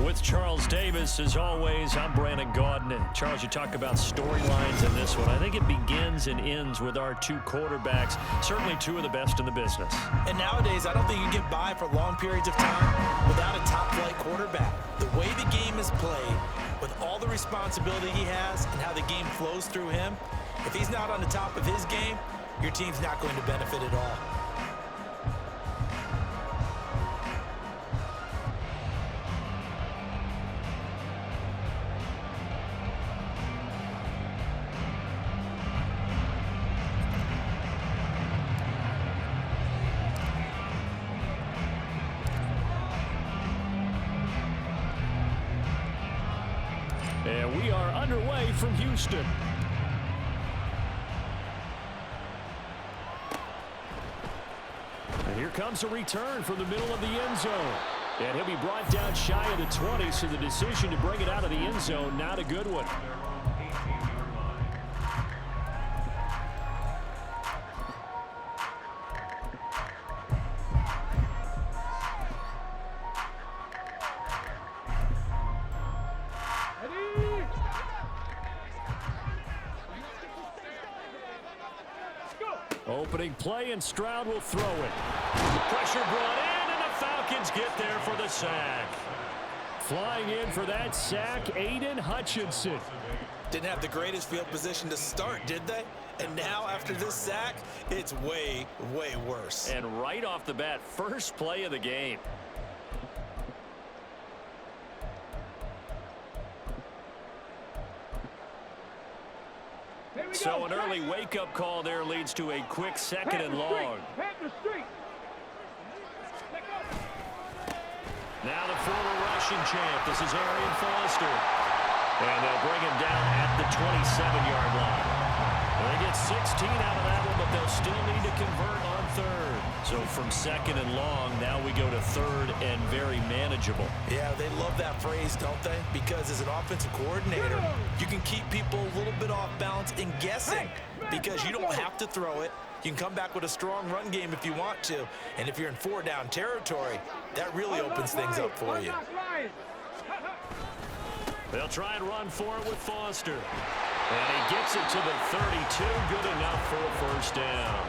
With Charles Davis, as always, I'm Brandon Gaudin. And Charles, you talk about storylines in this one. I think it begins and ends with our two quarterbacks, certainly two of the best in the business. And nowadays, I don't think you can get by for long periods of time without a top-flight quarterback. The way the game is played, with all the responsibility he has and how the game flows through him, if he's not on the top of his game, your team's not going to benefit at all. And we are underway from Houston. And here comes a return from the middle of the end zone. And he'll be brought down shy of the 20, so the decision to bring it out of the end zone, not a good one. Opening play, and Stroud will throw it. Pressure brought in, and the Falcons get there for the sack. Flying in for that sack, Aiden Hutchinson. Didn't have the greatest field position to start, did they? And now, after this sack, it's way, way worse. And right off the bat, first play of the game. So an early wake-up call there leads to a quick second and long. Now the former Russian champ. This is Arian Foster. And they'll bring him down at the 27-yard line. They get 16 out of that one, but they'll still need to convert on third. So from second and long, now we go to third and very manageable. Yeah, they love that phrase, don't they? Because as an offensive coordinator, you can keep people a little bit off balance and guessing because you don't have to throw it. You can come back with a strong run game if you want to. And if you're in four-down territory, that really opens things up for you. They'll try and run for it with Foster. And he gets it to the 32. Good enough for a first down.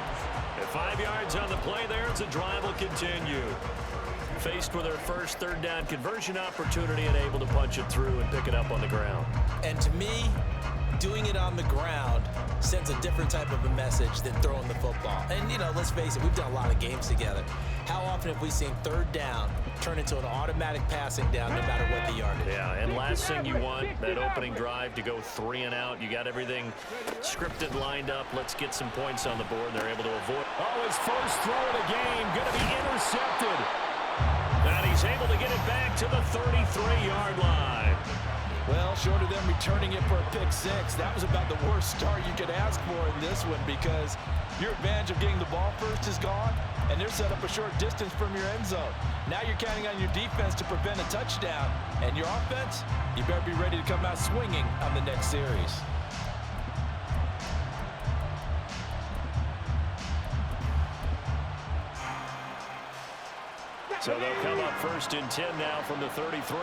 At 5 yards on the play there, the drive will continue. Faced with their first third down conversion opportunity and able to punch it through and pick it up on the ground. And to me, doing it on the ground sends a different type of a message than throwing the football. And, you know, let's face it, we've done a lot of games together. How often have we seen third down turn into an automatic passing down no matter what the yardage? Yeah, and last thing you want, that opening drive to go 3 and out. You got everything scripted, lined up. Let's get some points on the board. They're able to avoid. Oh, his first throw of the game going to be intercepted. And he's able to get it back to the 33-yard line. Well, short of them returning it for a pick six, that was about the worst start you could ask for in this one because your advantage of getting the ball first is gone, and they're set up a short distance from your end zone. Now you're counting on your defense to prevent a touchdown, and your offense, you better be ready to come out swinging on the next series. So they'll come up first and 10 now from the 33.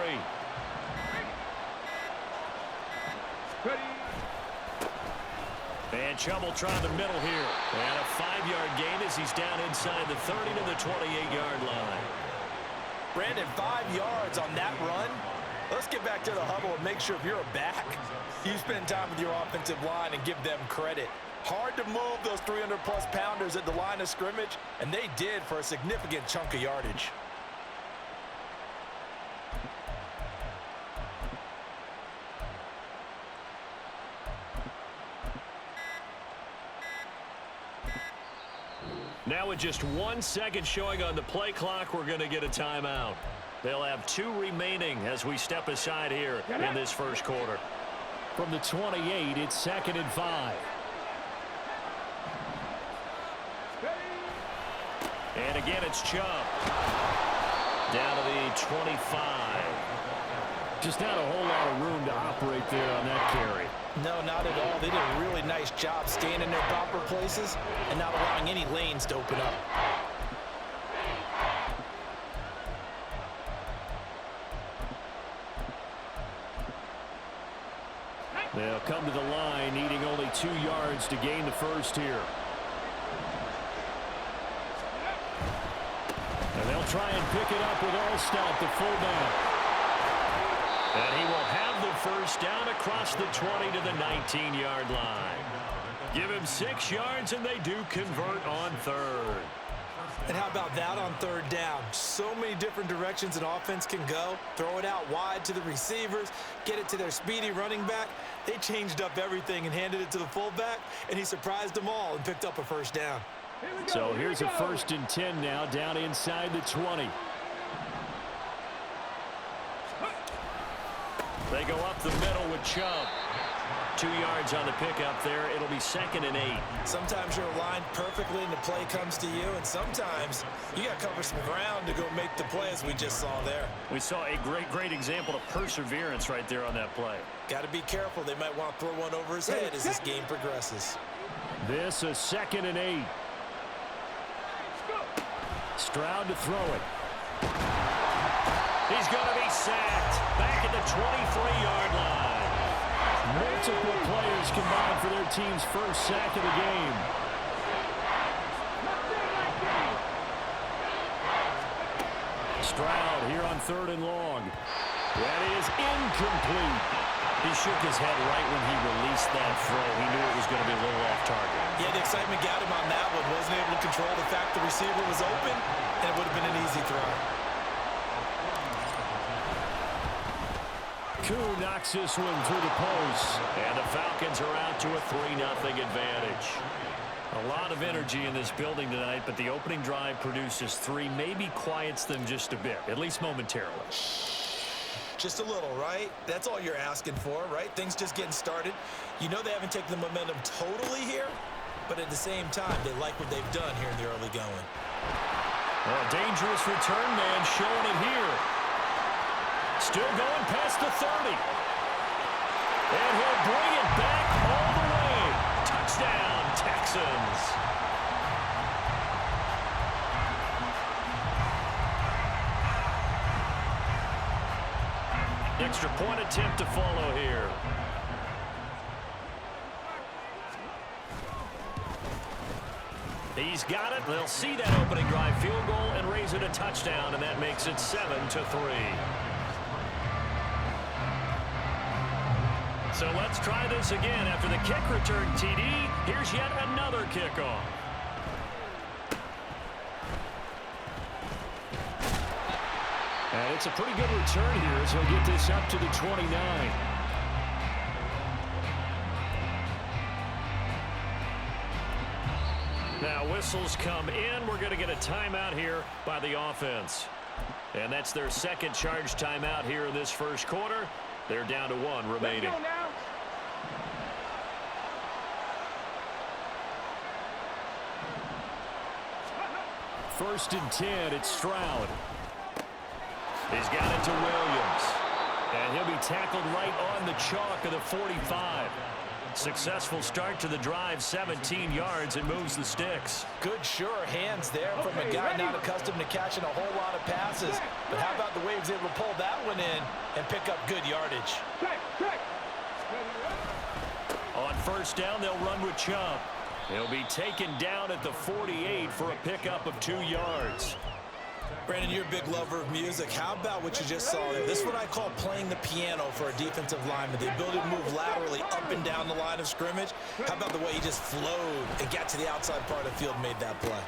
And Chubb will try the middle here. And a 5-yard gain as he's down inside the 30 to the 28-yard line. Brandon, 5 yards on that run. Let's get back to the huddle and make sure if you're a back, you spend time with your offensive line and give them credit. Hard to move those 300-plus pounders at the line of scrimmage, and they did for a significant chunk of yardage. Now with just 1 second showing on the play clock, we're going to get a timeout. They'll have 2 remaining as we step aside here in this first quarter. From the 28, it's 2nd and 5. And again, it's Chubb. Down to the 25. Just not a whole lot of room to operate there on that carry. No, not at all. They did a really nice job staying in their proper places and not allowing any lanes to open up. They'll come to the line, needing only 2 yards to gain the first here. And they'll try and pick it up with Allstott, the fullback. And he will have the first down across the 20 to the 19-yard line. Give him 6 yards, and they do convert on third. And how about that on third down? So many different directions an offense can go. Throw it out wide to the receivers, get it to their speedy running back. They changed up everything and handed it to the fullback, and he surprised them all and picked up a first down. So here's a 1st and 10 now, down inside the 20. They go up the middle with Chubb. 2 yards on the pickup there. It'll be 2nd and 8. Sometimes you're aligned perfectly and the play comes to you, and sometimes you got to cover some ground to go make the play, as we just saw there. We saw a great example of perseverance right there on that play. Got to be careful. They might want to throw one over his head as this game progresses. This a 2nd and 8. Stroud to throw it. He's going to be sacked back at the 23-yard line. Multiple players combined for their team's first sack of the game. Stroud here on 3rd and long. That is incomplete. He shook his head right when he released that throw. He knew it was going to be a little off target. Yeah, the excitement got him on that one. Wasn't able to control the fact the receiver was open, and it would have been an easy throw. Koo knocks this one through the post. And the Falcons are out to a 3-0 advantage. A lot of energy in this building tonight, but the opening drive produces 3, maybe quiets them just a bit, at least momentarily. Just a little, right? That's all you're asking for, right? Things just getting started. You know they haven't taken the momentum totally here, but at the same time, they like what they've done here in the early going. A dangerous return man showing it here. Still going past the 30. And he'll bring it back all the way. Touchdown, Texans. Extra point attempt to follow here. He's got it. They'll see that opening drive field goal and raise it a touchdown, and that makes it 7-3. So let's try this again. After the kick return TD, here's yet another kickoff. And it's a pretty good return here as he'll get this up to the 29. Now whistles come in. We're going to get a timeout here by the offense. And that's their 2nd charge timeout here in this first quarter. They're down to 1 remaining. First and 10, it's Stroud. He's got it to Williams. And he'll be tackled right on the chalk of the 45. Successful start to the drive, 17 yards, and moves the sticks. Good, sure hands there from a guy not accustomed to catching a whole lot of passes. But how about the way he was able to pull that one in and pick up good yardage? On first down, they'll run with Chubb. He'll be taken down at the 48 for a pickup of 2 yards. Brandon, you're a big lover of music. How about what you just saw there? This is what I call playing the piano for a defensive lineman. The ability to move laterally up and down the line of scrimmage. How about the way he just flowed and got to the outside part of the field and made that play?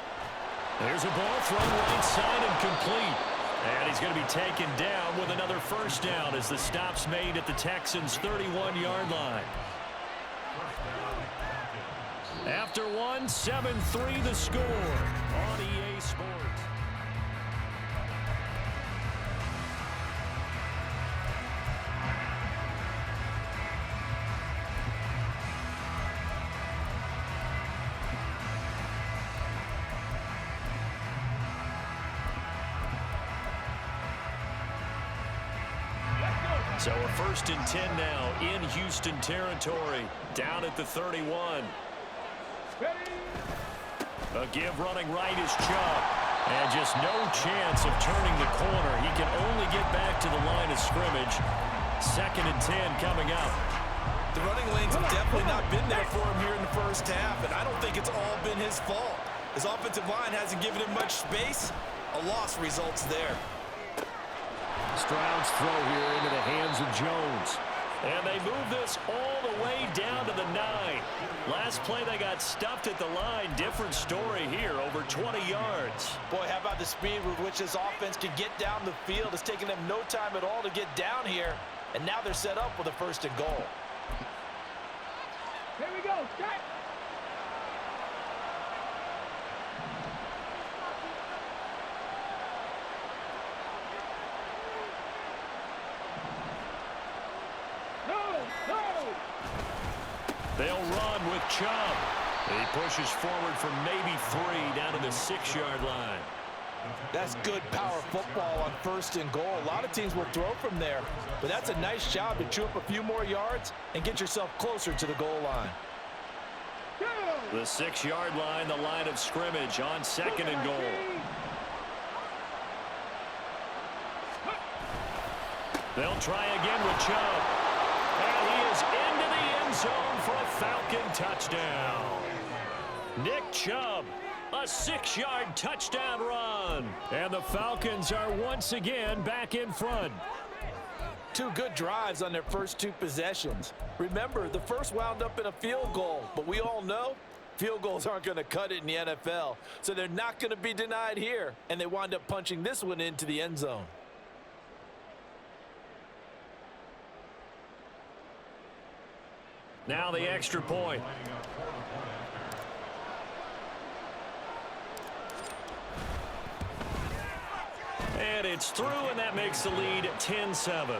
There's a ball thrown right side and complete. And he's going to be taken down with another first down as the stop's made at the Texans' 31-yard line. After 1, 7-3 the score on EA Sports. So a first and 10 now in Houston territory, down at the 31. A give running right is Chubb. And just no chance of turning the corner. He can only get back to the line of scrimmage. 2nd and 10 coming up. The running lanes have definitely not been there for him here in the first half, and I don't think it's all been his fault. His offensive line hasn't given him much space. A loss results there. Stroud's throw here into the hands of Jones. And they move this all the way down to the 9. Last play, they got stuffed at the line. Different story here, over 20 yards. Boy, how about the speed with which this offense can get down the field? It's taken them no time at all to get down here. And now they're set up with a 1st and goal. Here we go, set. They'll run with Chubb. He pushes forward for maybe 3 down to the 6-yard line. That's good power football on 1st and goal. A lot of teams will throw from there, but that's a nice job to chew up a few more yards and get yourself closer to the goal line. The 6-yard line, the line of scrimmage on 2nd and goal. They'll try again with Chubb. And he is into the end zone for a Falcon touchdown. Nick Chubb, a 6-yard touchdown run. And the Falcons are once again back in front. 2 good drives on their first 2 possessions. Remember, the first wound up in a field goal, but we all know field goals aren't going to cut it in the NFL, so they're not going to be denied here, and they wind up punching this one into the end zone. Now the extra point. And it's through, and that makes the lead 10-7.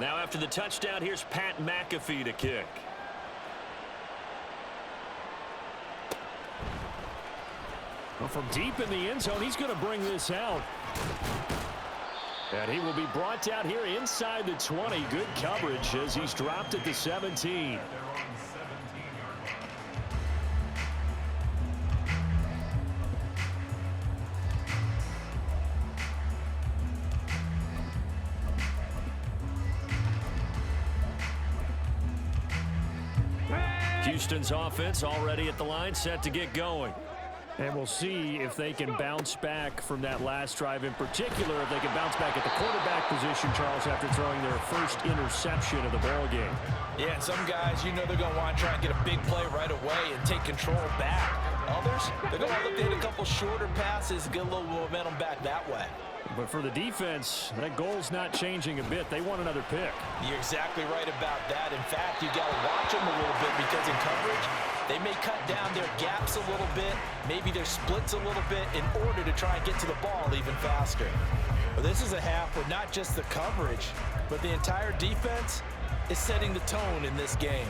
Now after the touchdown, here's Pat McAfee to kick. Well, from deep in the end zone, he's going to bring this out. And he will be brought down here inside the 20. Good coverage as he's dropped at the 17. Houston's offense already at the line, set to get going. And we'll see if they can bounce back from that last drive, in particular, if they can bounce back at the quarterback position, Charles, after throwing their first interception of the ball game. Yeah, and some guys, you know they're going to want to try and get a big play right away and take control back. Others, they're going to look to hit a couple shorter passes and get a little momentum back that way. But for the defense, that goal's not changing a bit. They want another pick. You're exactly right about that. In fact, you got to watch them a little bit because in coverage, they may cut down their gaps a little bit, maybe their splits a little bit in order to try and get to the ball even faster. Well, this is a half where not just the coverage, but the entire defense is setting the tone in this game.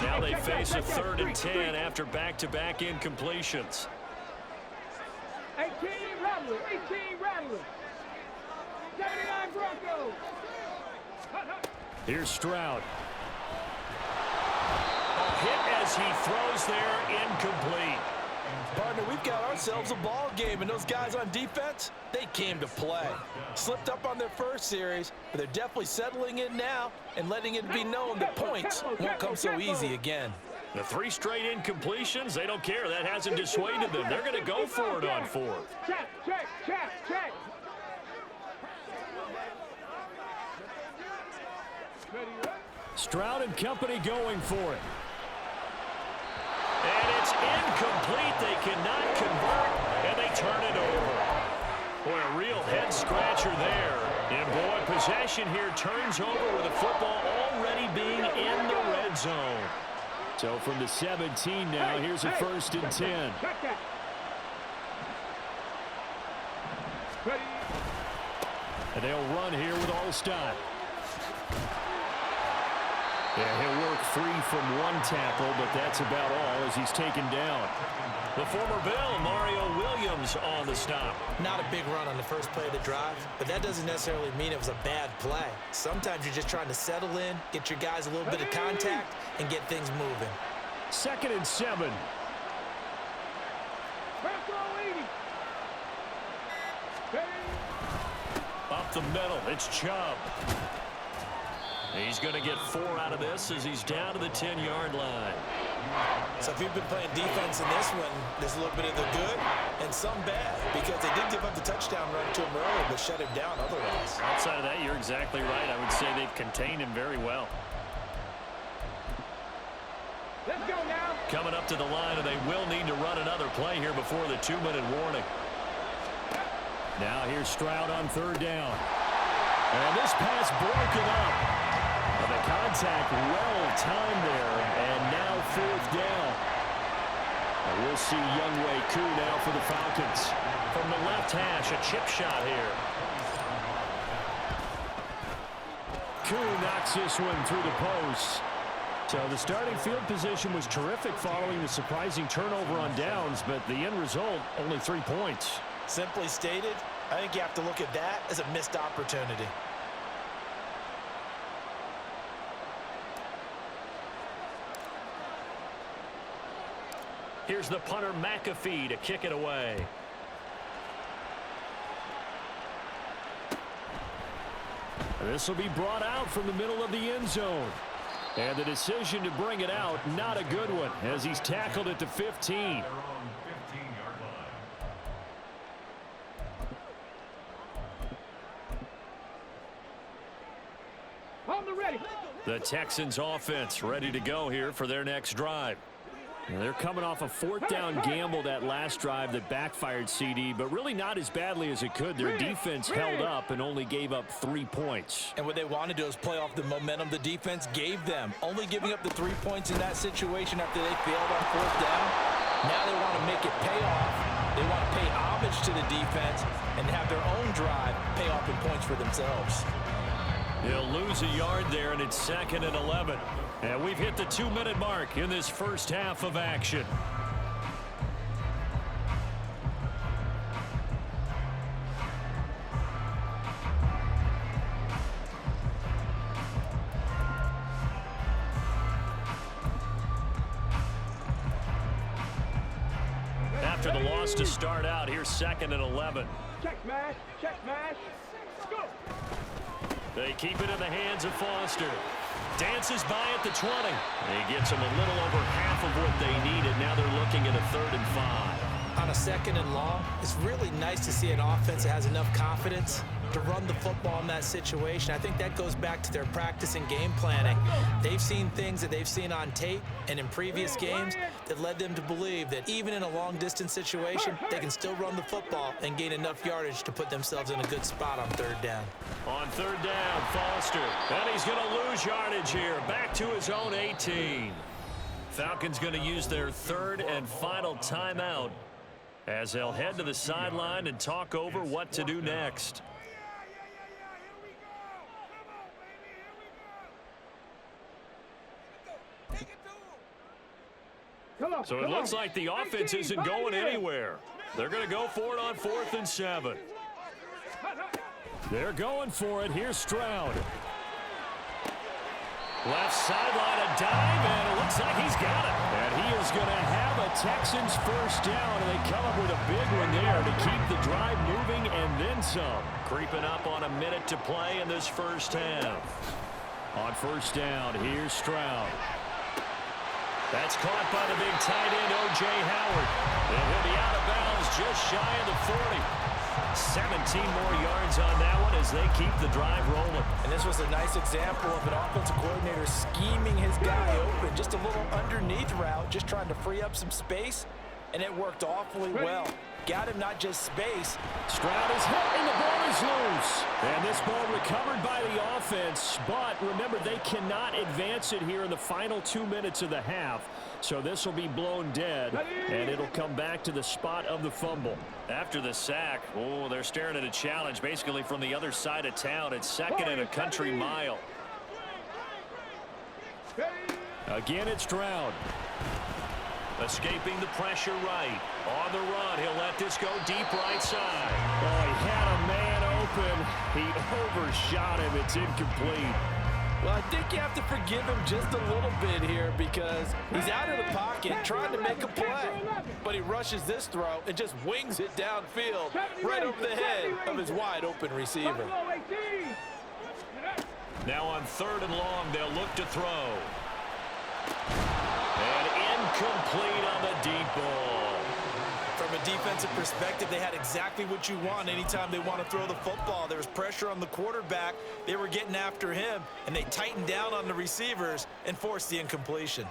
Now they face a 3rd and 10 after back-to-back incompletions. 18 Rattlers, 18 Rattlers. 79 Broncos. Here's Stroud. A hit as he throws there, incomplete. Partner, we've got ourselves a ball game, and those guys on defense, they came to play. Slipped up on their first series, but they're definitely settling in now and letting it be known that points won't come so easy again. The 3 straight incompletions, they don't care. That hasn't dissuaded them. They're going to go for it on 4th. Check, check, check, check. Stroud and company going for it. And it's incomplete. They cannot convert, and they turn it over. Boy, a real head-scratcher there. And, boy, possession here turns over with the football already being in the red zone. So from the 17 now, here's a 1st and 10. And they'll run here with Allstott. Yeah, he'll work free from one tackle, but that's about all as he's taken down. The former Bill, Mario Williams, on the stop. Not a big run on the first play of the drive, but that doesn't necessarily mean it was a bad play. Sometimes you're just trying to settle in, get your guys a little bit of contact, and get things moving. 2nd and 7. Up the middle, it's Chubb. He's going to get 4 out of this as he's down to the 10-yard line. So if you've been playing defense in this one, there's a little bit of the good and some bad, because they did give up the touchdown run to him earlier, but shut him down otherwise. Outside of that, you're exactly right. I would say they've contained him very well. Let's go now. Coming up to the line, and they will need to run another play here before the 2-minute warning. Now here's Stroud on 3rd down. And this pass broken up. And the contact well timed there. And now 4th down. And we'll see Younghoe Koo now for the Falcons. From the left hash, a chip shot here. Koo knocks this one through the post. So the starting field position was terrific following the surprising turnover on downs, but the end result, only 3 points. Simply stated, I think you have to look at that as a missed opportunity. Here's the punter McAfee to kick it away. This will be brought out from the middle of the end zone. And the decision to bring it out, not a good one, as he's tackled at the 15. On the ready. The Texans offense ready to go here for their next drive. And they're coming off a 4th down gamble that last drive that backfired, CD, but really not as badly as it could. Their defense held up and only gave up 3 points. And what they want to do is play off the momentum the defense gave them. Only giving up the 3 points in that situation after they failed on 4th down. Now they want to make it pay off. They want to pay homage to the defense and have their own drive pay off in points for themselves. He'll lose a yard there, and it's 2nd and 11. And we've hit the 2-minute mark in this first half of action. After the loss to start out, here's 2nd and 11. Check smash. Check smash. Go. They keep it in the hands of Foster. Dances by at the 20. He gets them a little over half of what they needed. Now they're looking at a 3rd and 5. On a 2nd and long, it's really nice to see an offense that has enough confidence to run the football in that situation. I think that goes back to their practice and game planning. They've seen things that they've seen on tape and in previous games that led them to believe that even in a long-distance situation, they can still run the football and gain enough yardage to put themselves in a good spot on 3rd down. On 3rd down, Foster. And he's going to lose yardage here. Back to his own 18. Falcons going to use their 3rd and final timeout as they'll head to the sideline and talk over what to do next. So it looks like the offense isn't going anywhere. They're going to go for it on 4th and 7. They're going for it. Here's Stroud. Left sideline, a dive, and it looks like he's got it. And he is going to have a Texans first down, and they come up with a big one there to keep the drive moving and then some. Creeping up on a minute to play in this first half. On 1st down, here's Stroud. That's caught by the big tight end, O.J. Howard. And he'll be out of bounds just shy of the 40. 17 more yards on that one as they keep the drive rolling. And this was a nice example of an offensive coordinator scheming his guy open. Just a little underneath route, just trying to free up some space, and it worked awfully well. Got him not just space. Stroud is hit, and the ball is loose. And this ball recovered by the offense, but remember, they cannot advance it here in the final 2 minutes of the half. So this will be blown dead, and it'll come back to the spot of the fumble. After the sack, oh, they're staring at a challenge basically from the other side of town. It's 2nd and a country mile. Again, it's Stroud. Escaping the pressure right. On the run, he'll let this go deep right side. Oh, he had a man open. He overshot him. It's incomplete. Well, I think you have to forgive him just a little bit here because he's out of the pocket trying to make a play. But he rushes this throw and just wings it downfield right over the head of his wide-open receiver. Now on 3rd and long, they'll look to throw. And incomplete on the deep ball. From a defensive perspective, they had exactly what you want anytime they want to throw the football. There was pressure on the quarterback. They were getting after him, and they tightened down on the receivers and forced the incompletion.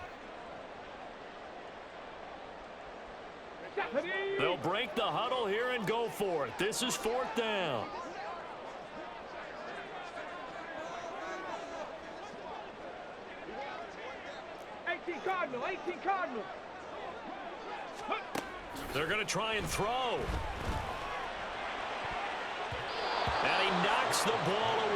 They'll break the huddle here and go for it. This is 4th down. Cardinal, 18 Cardinal. They're going to try and throw. And he knocks the ball